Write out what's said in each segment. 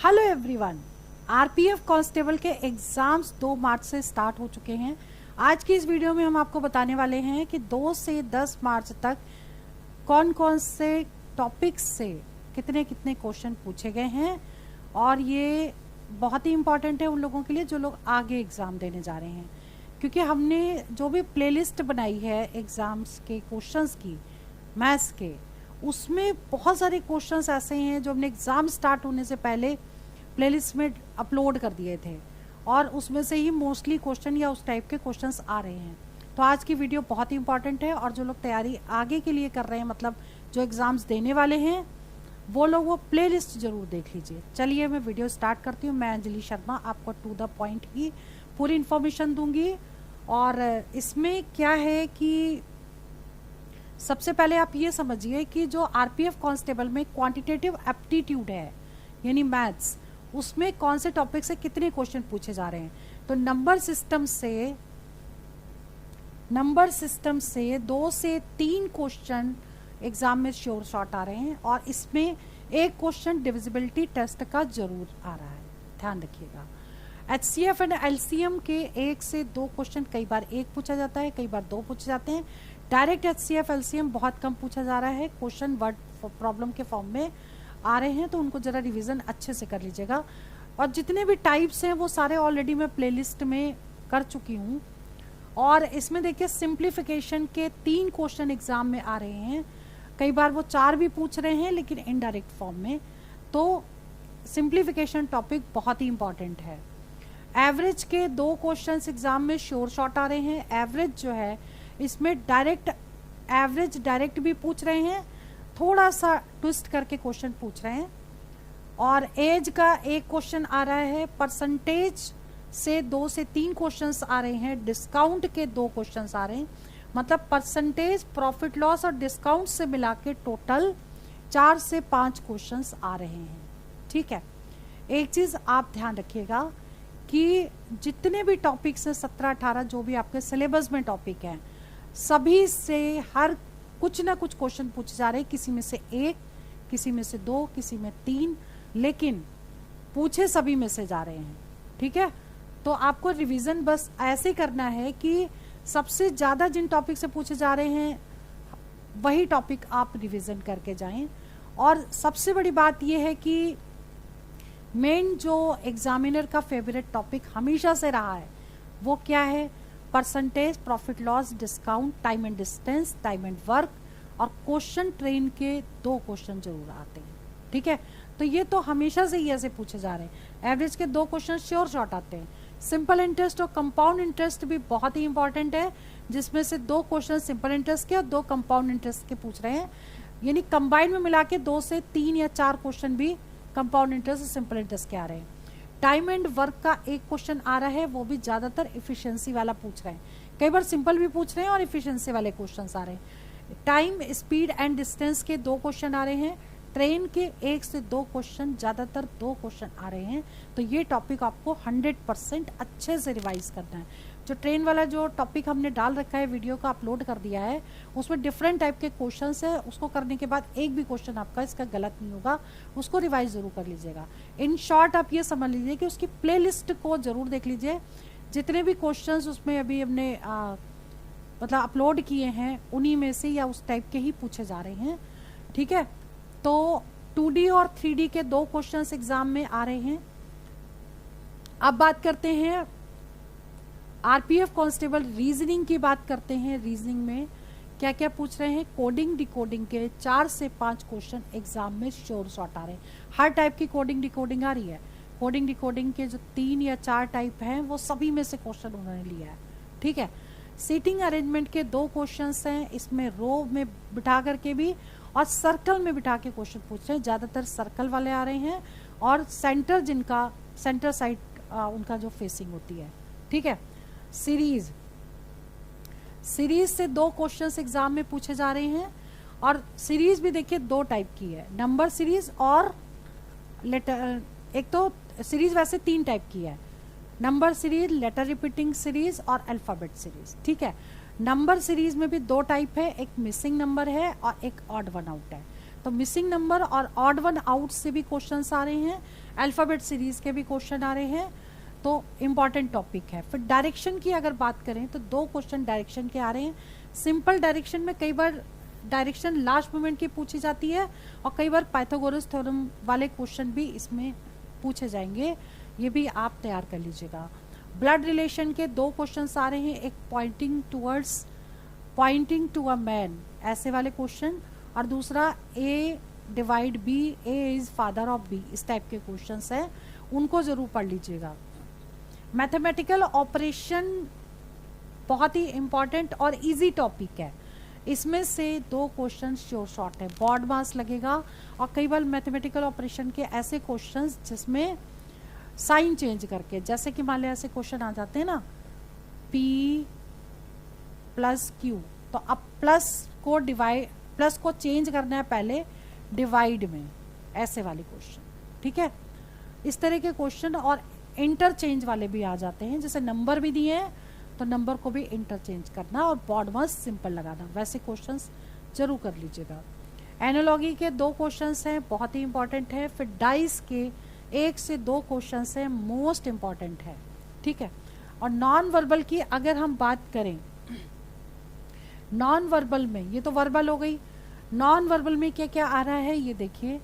Hello everyone. RPF constable के exams 2 मार्च से start हो चुके हैं। आज की इस वीडियो में हम आपको बताने वाले हैं कि 2 से 10 मार्च तक कौन कौन से टॉपिक्स से कितने कितने क्वेश्चन पूछे गए हैं, और ये बहुत ही इम्पॉर्टेंट है उन लोगों के लिए जो लोग आगे एग्ज़ाम देने जा रहे हैं, क्योंकि हमने जो भी प्लेलिस्ट बनाई है एग्ज़ाम्स के क्वेश्चंस की, मैथ्स के, उसमें बहुत सारे क्वेश्चंस ऐसे हैं जो हमने एग्ज़ाम स्टार्ट होने से पहले प्लेलिस्ट में अपलोड कर दिए थे, और उसमें से ही मोस्टली क्वेश्चन या उस टाइप के क्वेश्चंस आ रहे हैं। तो आज की वीडियो बहुत ही इंपॉर्टेंट है, और जो लोग तैयारी आगे के लिए कर रहे हैं, मतलब जो एग्ज़ाम्स देने वाले हैं, वो लोग वो प्लेलिस्ट ज़रूर देख लीजिए। चलिए मैं वीडियो स्टार्ट करती हूँ। मैं अंजलि शर्मा आपको टू द पॉइंट ही पूरी इन्फॉर्मेशन दूंगी। और इसमें क्या है कि सबसे पहले आप ये समझिए कि जो आरपीएफ कांस्टेबल में क्वांटिटेटिव एप्टीट्यूड है, यानी मैथ्स, उसमें कौन से टॉपिक से कितने क्वेश्चन पूछे जा रहे हैं। तो नंबर सिस्टम से 2 से 3 क्वेश्चन एग्जाम में श्योर शॉट आ रहे हैं, और इसमें एक क्वेश्चन डिविजिबिलिटी टेस्ट का जरूर आ रहा है, ध्यान रखिएगा। एचसीएफ एंड एलसीएम के 1 से 2 क्वेश्चन कई बार एक पूछा जाता है, कई बार 2 पूछे जाते हैं। डायरेक्ट एचसीएफ एलसीएम बहुत कम पूछा जा रहा है, क्वेश्चन वर्ड प्रॉब्लम के फॉर्म में आ रहे हैं, तो उनको जरा रिवीजन अच्छे से कर लीजिएगा। और जितने भी टाइप्स हैं वो सारे ऑलरेडी मैं प्लेलिस्ट में कर चुकी हूँ। और इसमें देखिए सिंप्लीफिकेशन के 3 क्वेश्चन एग्जाम में आ रहे हैं, कई बार वो 4 भी पूछ रहे हैं लेकिन इनडायरेक्ट फॉर्म में। तो सिंप्लीफिकेशन टॉपिक बहुत ही इंपॉर्टेंट है। एवरेज के 2 क्वेश्चंस एग्जाम में श्योर शॉट आ रहे हैं। एवरेज जो है इसमें डायरेक्ट भी पूछ रहे हैं, थोड़ा सा ट्विस्ट करके क्वेश्चन पूछ रहे हैं। और एज का एक क्वेश्चन आ रहा है। परसेंटेज से 2 से 3 क्वेश्चंस आ रहे हैं। डिस्काउंट के 2 क्वेश्चंस आ रहे हैं, मतलब परसेंटेज, प्रॉफिट लॉस और डिस्काउंट से मिला के टोटल 4 से 5 क्वेश्चंस आ रहे हैं। ठीक है, एक चीज आप ध्यान रखिएगा कि जितने भी टॉपिक्स हैं 17-18 जो भी आपके सिलेबस में टॉपिक हैं, सभी से हर कुछ ना कुछ क्वेश्चन पूछे जा रहे हैं। किसी में से 1, किसी में से 2, किसी में 3, लेकिन पूछे सभी में से जा रहे हैं। ठीक है, तो आपको रिवीजन बस ऐसे करना है कि सबसे ज्यादा जिन टॉपिक से पूछे जा रहे हैं वही टॉपिक आप रिवीजन करके जाएं। और सबसे बड़ी बात यह है कि मेन जो एग्जामिनर का फेवरेट टॉपिक हमेशा से रहा है वो क्या है? Percentage, profit loss, discount, time and distance, time and work, और क्वेश्चन ट्रेन के 2 क्वेश्चन जरूर आते हैं। ठीक है, तो ये तो हमेशा से ही ऐसे पूछे जा रहे हैं। एवरेज के 2 क्वेश्चन श्योर शॉट आते हैं। सिंपल इंटरेस्ट और कंपाउंड इंटरेस्ट भी बहुत ही इंपॉर्टेंट है, जिसमें से 2 क्वेश्चन सिंपल इंटरेस्ट के और 2 कंपाउंड इंटरेस्ट के पूछ रहे हैं, यानी कंबाइन में मिला के 2 से 3 या 4 क्वेश्चन भी कंपाउंड इंटरेस्ट और सिंपल इंटरेस्ट के आ रहे हैं। टाइम एंड वर्क का एक क्वेश्चन आ रहा है, वो भी ज्यादातर इफिशिएंसी वाला पूछ रहे हैं। कई बार सिंपल भी पूछ रहे हैं और इफिशिएंसी वाले क्वेश्चन आ रहे हैं। टाइम, स्पीड एंड डिस्टेंस के 2 क्वेश्चन आ रहे हैं। ट्रेन के 1 से 2 क्वेश्चन, ज्यादातर 2 क्वेश्चन आ रहे हैं। तो ये टॉपिक आपको 100% अच्छे से रिवाइज करना है। जो ट्रेन वाला जो टॉपिक हमने डाल रखा है, वीडियो का अपलोड कर दिया है, उसमें डिफरेंट टाइप के क्वेश्चंस है। उसको करने के बाद एक भी क्वेश्चन आपका इसका गलत नहीं होगा, उसको रिवाइज जरूर कर लीजिएगा। इन शॉर्ट आप ये समझ लीजिए कि उसकी प्लेलिस्ट को जरूर देख लीजिए। जितने भी क्वेश्चंस उसमें अभी हमने मतलब अपलोड किए हैं, उन्हीं में से या उस टाइप के ही पूछे जा रहे हैं। ठीक है, तो 2D और 3D के 2 क्वेश्चंस एग्जाम में आ रहे हैं। अब बात करते हैं आरपीएफ कांस्टेबल रीजनिंग की बात करते हैं। रीजनिंग में क्या क्या पूछ रहे हैं? कोडिंग, डिकोडिंग के 4 से 5 क्वेश्चन एग्जाम में श्योर शॉट आ रहे हैं। हर टाइप की कोडिंग डिकोडिंग आ रही है। कोडिंग डिकोडिंग के जो 3 या 4 टाइप हैं वो सभी में से क्वेश्चन उन्होंने लिया है। ठीक है, सीटिंग अरेंजमेंट के 2 क्वेश्चन हैं। इसमें रो में बिठा करके भी और सर्कल में बिठा के क्वेश्चन पूछ रहे हैं। ज्यादातर सर्कल वाले आ रहे हैं, और सेंटर, जिनका सेंटर साइड उनका जो फेसिंग होती है। ठीक है, सीरीज से 2 क्वेश्चंस एग्जाम में पूछे जा रहे हैं। और सीरीज भी देखिए 2 टाइप की है, नंबर सीरीज और लेटर। एक तो सीरीज वैसे 3 टाइप की है, number series, letter repeating series और अल्फाबेट सीरीज। ठीक है, नंबर सीरीज में भी 2 टाइप है, एक मिसिंग नंबर है और एक ऑड वन आउट है। तो मिसिंग नंबर और ऑड वन आउट से भी क्वेश्चंस आ रहे हैं, अल्फाबेट सीरीज के भी क्वेश्चन आ रहे हैं, तो इम्पॉर्टेंट टॉपिक है। फिर डायरेक्शन की अगर बात करें तो 2 क्वेश्चन डायरेक्शन के आ रहे हैं। सिंपल डायरेक्शन में कई बार डायरेक्शन लास्ट मोमेंट की पूछी जाती है और कई बार पाइथागोरस थ्योरम वाले क्वेश्चन भी इसमें पूछे जाएंगे, ये भी आप तैयार कर लीजिएगा। ब्लड रिलेशन के 2 क्वेश्चंस आ रहे हैं, एक पॉइंटिंग टू अ मैन ऐसे वाले क्वेश्चन, और दूसरा A divide B, A is father of B, इस टाइप के क्वेश्चंस हैं, उनको जरूर पढ़ लीजिएगा। मैथमेटिकल ऑपरेशन बहुत ही इंपॉर्टेंट और इजी टॉपिक है, इसमें से 2 क्वेश्चन श्योर शॉर्ट है, बॉड मास लगेगा। और कई बार मैथमेटिकल ऑपरेशन के ऐसे क्वेश्चंस जिसमें साइन चेंज करके, जैसे कि मान लिया ऐसे क्वेश्चन आ जाते हैं ना, P प्लस Q, तो अब प्लस को चेंज करना है पहले डिवाइड में, ऐसे वाले क्वेश्चन, ठीक है। इस तरह के क्वेश्चन और इंटरचेंज वाले भी आ जाते हैं, जैसे नंबर भी दिए हैं तो नंबर को भी इंटरचेंज करना और बॉड मास सिंपल लगाना, वैसे क्वेश्चंस जरूर कर लीजिएगा। एनालॉगी के 2 क्वेश्चंस हैं, बहुत ही इंपॉर्टेंट है। फिर डाइस के 1 से 2 क्वेश्चंस हैं, मोस्ट इंपॉर्टेंट है, ठीक है। और नॉन वर्बल की अगर हम बात करें, नॉन वर्बल में, ये तो वर्बल हो गई, नॉन वर्बल में क्या क्या आ रहा है ये देखिए।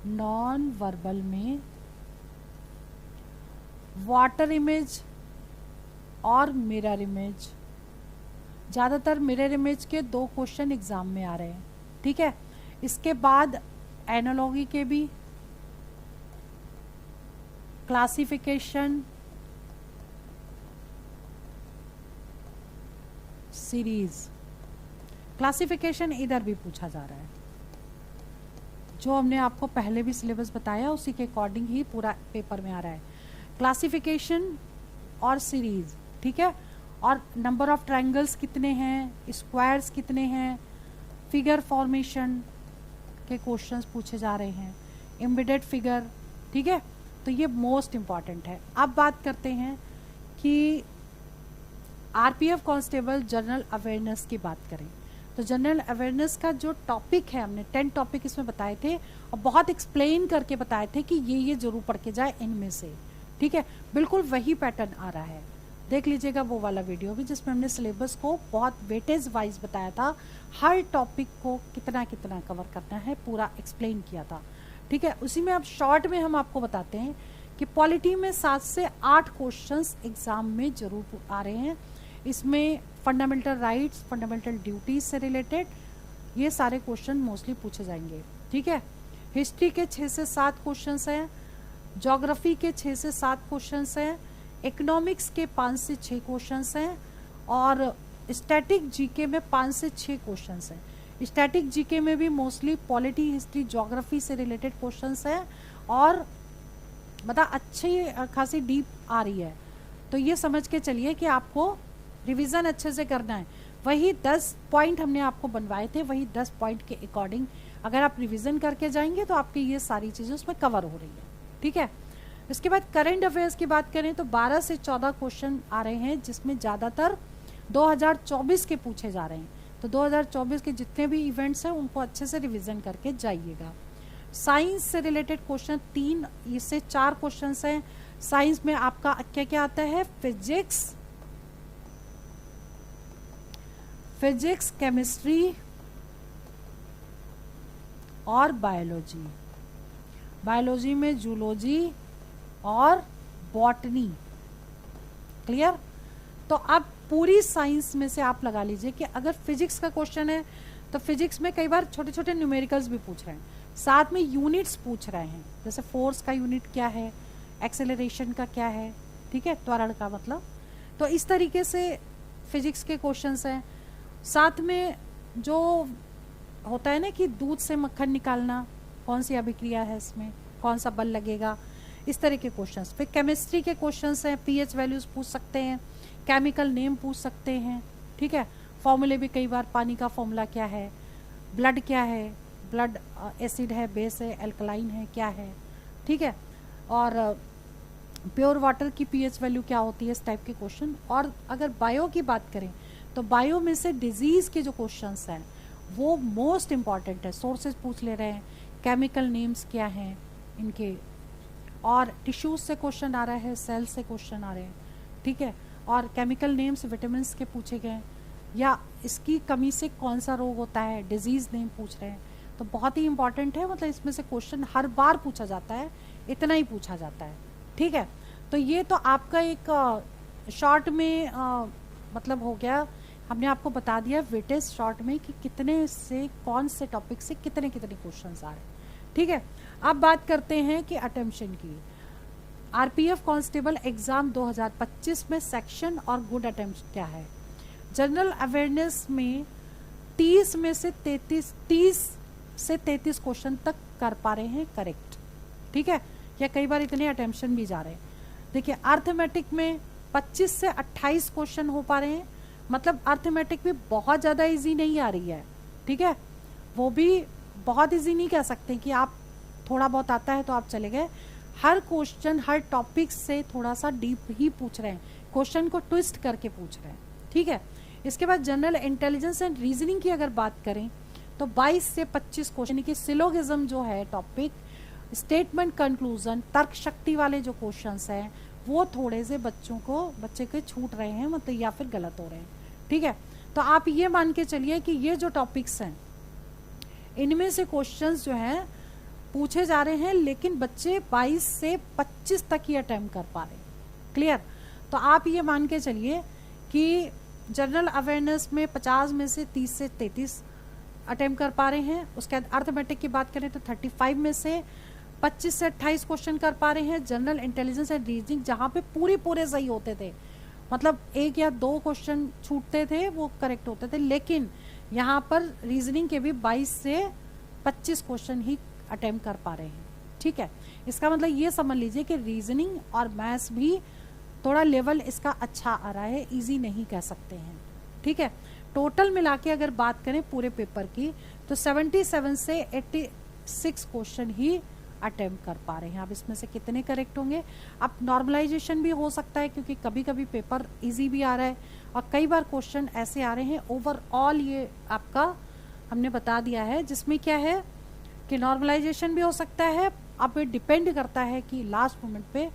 नॉन वर्बल में वाटर इमेज और मिरर इमेज, ज्यादातर मिरर इमेज के 2 क्वेश्चन एग्जाम में आ रहे हैं, ठीक है। इसके बाद एनालॉगी के भी, क्लासिफिकेशन, सीरीज, क्लासिफिकेशन इधर भी पूछा जा रहा है, जो हमने आपको पहले भी सिलेबस बताया उसी के अकॉर्डिंग ही पूरा पेपर में आ रहा है। क्लासिफिकेशन और सीरीज, ठीक है। और नंबर ऑफ ट्रायंगल्स कितने हैं, स्क्वायर्स कितने हैं, फिगर फॉर्मेशन के क्वेश्चंस पूछे जा रहे हैं, एम्बेडेड फिगर, ठीक है। तो ये मोस्ट इंपॉर्टेंट है। अब बात करते हैं कि आरपीएफ कांस्टेबल जनरल अवेयरनेस की बात करें, तो जनरल अवेयरनेस का जो टॉपिक है, हमने 10 टॉपिक इसमें बताए थे और बहुत एक्सप्लेन करके बताए थे कि ये जरूर पढ़ के जाए इनमें से, ठीक है। बिल्कुल वही पैटर्न आ रहा है, देख लीजिएगा वो वाला वीडियो भी जिसमें हमने सिलेबस को बहुत वेटेज वाइज बताया था, हर टॉपिक को कितना कितना कवर करना है पूरा एक्सप्लेन किया था, ठीक है। उसी में अब शॉर्ट में हम आपको बताते हैं कि पॉलिटी में 7 से 8 क्वेश्चंस एग्जाम में जरूर आ रहे हैं। इसमें फंडामेंटल राइट्स, फंडामेंटल ड्यूटीज से रिलेटेड ये सारे क्वेश्चन मोस्टली पूछे जाएंगे, ठीक है। हिस्ट्री के 6 से 7 क्वेश्चंस हैं, ज्योग्राफी के 6 से 7 क्वेश्चंस हैं, इकोनॉमिक्स के 5 से 6 क्वेश्चंस हैं और स्टैटिक जीके में 5 से 6 क्वेश्चंस हैं। स्टैटिक जीके में भी मोस्टली पॉलिटी, हिस्ट्री, ज्योग्राफी से रिलेटेड क्वेश्चंस हैं और मतलब अच्छी खासी डीप आ रही है, तो ये समझ के चलिए कि आपको रिवीजन अच्छे से करना है। वही 10 पॉइंट हमने आपको बनवाए थे, वही 10 पॉइंट के अकॉर्डिंग अगर आप रिवीजन करके जाएंगे तो आपकी ये सारी चीज़ें उसमें कवर हो रही है, ठीक है। इसके बाद करंट अफेयर्स की बात करें तो 12 से 14 क्वेश्चन आ रहे हैं, जिसमें ज़्यादातर 2024 के पूछे जा रहे हैं, तो 2024 के जितने भी इवेंट्स हैं उनको अच्छे से रिवीजन करके जाइएगा। साइंस से रिलेटेड क्वेश्चन 3 से 4 क्वेश्चन हैं। साइंस में आपका क्या क्या आता है, फिजिक्स, केमिस्ट्री और बायोलॉजी। बायोलॉजी में जूलॉजी और बॉटनी, क्लियर। तो अब पूरी साइंस में से आप लगा लीजिए कि अगर फिजिक्स का क्वेश्चन है तो फिजिक्स में कई बार छोटे छोटे न्यूमेरिकल्स भी पूछ रहे हैं, साथ में यूनिट्स पूछ रहे हैं, जैसे फोर्स का यूनिट क्या है, एक्सेलरेशन का क्या है, ठीक है, त्वरण का मतलब। तो इस तरीके से फिजिक्स के क्वेश्चंस हैं। साथ में जो होता है ना कि दूध से मक्खन निकालना, कौन सी अभिक्रिया है इसमें, कौन सा बल लगेगा, इस तरह के क्वेश्चंस। फिर केमिस्ट्री के क्वेश्चंस हैं, पीएच वैल्यूज पूछ सकते हैं, केमिकल नेम पूछ सकते हैं, ठीक है। फॉर्मूले भी कई बार, पानी का फॉर्मूला क्या है, ब्लड क्या है, ब्लड एसिड है, बेस है, एल्कलाइन है, क्या है, ठीक है। और प्योर वाटर की पीएच वैल्यू क्या होती है, इस टाइप के क्वेश्चन। और अगर बायो की बात करें तो बायो में से डिजीज के जो क्वेश्चंस हैं वो मोस्ट इम्पॉर्टेंट है। सोर्सेज पूछ ले रहे हैं, केमिकल नेम्स क्या हैं इनके, और टिश्यूज से क्वेश्चन आ रहा है, सेल से क्वेश्चन आ रहे हैं, ठीक है। और केमिकल नेम्स विटामिन के पूछे गए, या इसकी कमी से कौन सा रोग होता है, डिजीज नेम पूछ रहे हैं, तो बहुत ही इंपॉर्टेंट है। मतलब इसमें से क्वेश्चन हर बार पूछा जाता है, इतना ही पूछा जाता है, ठीक है। तो ये तो आपका एक शॉर्ट में मतलब हो गया, हमने आपको बता दिया वेटेज शॉर्ट में कि कितने से कौन से टॉपिक से कितने कितने क्वेश्चंस आ रहे हैं, ठीक है। अब बात करते हैं कि अटेम्पशन की। आरपीएफ कांस्टेबल एग्जाम 2025 में सेक्शन और गुड अटेम्प्ट क्या है। जनरल अवेयरनेस में 30 में से 33 क्वेश्चन तक कर पा रहे हैं करेक्ट, ठीक है, या कई बार इतने अटेम्पशन भी जा रहे हैं। देखिए अर्थमेटिक में 25 से 28 क्वेश्चन हो पा रहे हैं, मतलब अर्थमेटिक भी बहुत ज़्यादा इजी नहीं आ रही है, ठीक है। वो भी बहुत इजी नहीं कह सकते कि आप थोड़ा बहुत आता है तो आप चले गए। हर क्वेश्चन हर टॉपिक से थोड़ा सा डीप ही पूछ रहे हैं, क्वेश्चन को ट्विस्ट करके पूछ रहे हैं, ठीक है। इसके बाद जनरल इंटेलिजेंस एंड रीजनिंग की अगर बात करें तो 22 से 25 क्वेश्चन की सिलोगिज्म जो है टॉपिक, स्टेटमेंट कंक्लूजन, तर्क शक्ति वाले जो क्वेश्चंस हैं वो थोड़े से बच्चे के छूट रहे हैं, मतलब या फिर गलत हो रहे हैं, ठीक है। तो आप ये मान के चलिए कि ये जो टॉपिक्स हैं इनमें से क्वेश्चंस जो हैं पूछे जा रहे हैं, लेकिन बच्चे 22 से 25 तक ही अटेम्प्ट कर पा रहे हैं, क्लियर। तो आप ये मान के चलिए कि जनरल अवेयरनेस में 50 में से 30 से 33 अटेम्प्ट कर पा रहे हैं। उसके बाद अर्थमेटिक की बात करें तो 35 में से 25 से 28 क्वेश्चन कर पा रहे हैं। जनरल इंटेलिजेंस एंड रीजनिंग जहाँ पे पूरे सही होते थे, मतलब 1 या 2 क्वेश्चन छूटते थे वो करेक्ट होते थे, लेकिन यहाँ पर रीजनिंग के भी 22 से 25 क्वेश्चन ही अटेम्प्ट कर पा रहे हैं, ठीक है। इसका मतलब ये समझ लीजिए कि रीजनिंग और मैथ्स भी थोड़ा लेवल इसका अच्छा आ रहा है, इजी नहीं कह सकते हैं, ठीक है। टोटल मिला के अगर बात करें पूरे पेपर की तो 77 से 86 क्वेश्चन ही अटेम्प्ट कर पा रहे हैं। अब इसमें से कितने करेक्ट होंगे, अब नॉर्मलाइजेशन भी हो सकता है क्योंकि कभी कभी पेपर इजी भी आ रहा है और कई बार क्वेश्चन ऐसे आ रहे हैं। ओवरऑल ये आपका हमने बता दिया है, जिसमें क्या है कि नॉर्मलाइजेशन भी हो सकता है। अब ये डिपेंड करता है कि लास्ट मोमेंट पे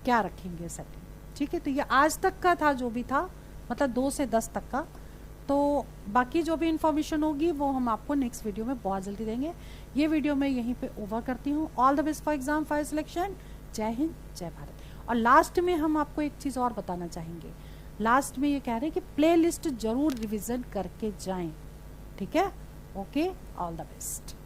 क्या रखेंगे सेटिंग, ठीक है। तो ये आज तक का था जो भी था, मतलब 2 से 10 तक का। तो बाकी जो भी इंफॉर्मेशन होगी वो हम आपको नेक्स्ट वीडियो में बहुत जल्दी देंगे। ये वीडियो मैं यहीं पे ओवर करती हूँ। All the best for exam fire selection. जय हिंद, जय भारत। और लास्ट में हम आपको एक चीज़ और बताना चाहेंगे, लास्ट में ये कह रहे हैं कि प्ले लिस्ट जरूर रिविजन करके जाएं, ठीक है। Okay, all the best.